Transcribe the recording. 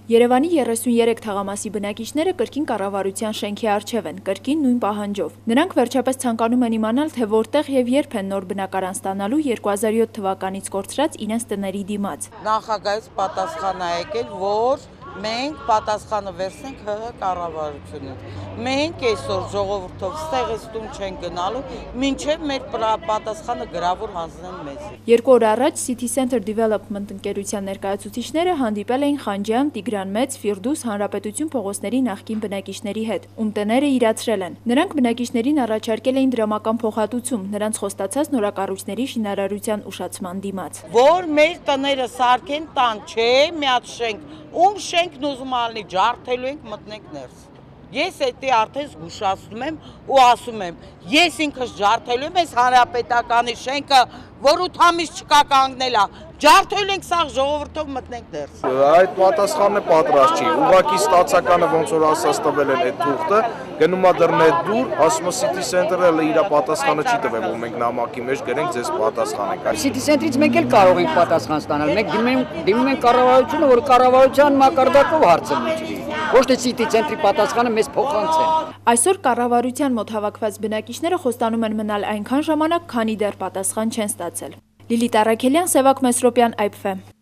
Երևանի 33 թաղամասի բնակիչները կրկին կառավարության շենքի առջև են, կրկին նույն պահանջով։ Նրանք վերջապես ցանկանում են իմանալ, թե որտեղ եւ երբ են նոր բնակարան ստանալու 2007 թվականից կորցրած իրենց տների դիմաց։ Նախագահից պատասխան է եկել, որ մենք պատասխանը վերցնենք ՀՀ կառավարությունից։ Մենք այսօր ժողովրդով ստեղից տուն չենք գնալու, մինչև մեր պատասխանը գրավոր հանձնեն մեզ։ 2 օր առաջ City Center Development ընկերության ներկայացուցիչները հանդիպել էին Խանջյան, Տիգրան Մեծ, Ֆիրդուս, Հանրապետություն փողոցների նախկին բնակիչների հետ, ում տները իրացրել են։ Նրանք բնակիչներին առաջարկել էին դրամական փոխհատուցում, նրանց խոստացած նորակառույցների շինարարության ուշացման դիմաց։ Որ մեր տները սարքեն տան, չէ, մի հատ շենք, ում շենքն ուզում ալնի, ջարդելու ենք, մտնենք ներս։ Ես էդի արդեն զգուշացնում եմ ու ասում եմ, ես ինքս ջարդելու եմ այս հանրապետականի շենքը, որ 8 ամիս չկա կանգնել է, ջարդելու ենք սաղ ժողովրդով մտնենք ներս։ Այդ պատասխանն է պատրաստ չի, ուղղակի ստացականը ոնց որ ասած տվել են այդ թուղթը, գնում է դռներ դուր, ասում է City Center-ը իր պատասխանը չի տվել, որ մենք նամակի մեջ գրենք ձեզ պատասխանենք։ City Center-ից մենք էլ կարող ենք պատասխան ստանալ, մենք դիմում ենք կառավարությունը, որ կառավարության մակարդակով հարցը լուծի։ Ոչ թե City Center-ի պատասխանը մեզ փոխանցեն։ Այսօր կառավարության մոտ հավաքված բնակիչները խոստանում են մնալ այնքան ժամանակ, քանի դեռ պատասխան չեն ստացել։ Լիլիթ Առաքելյան, Սևակ Մեսրոպյան, IPFM։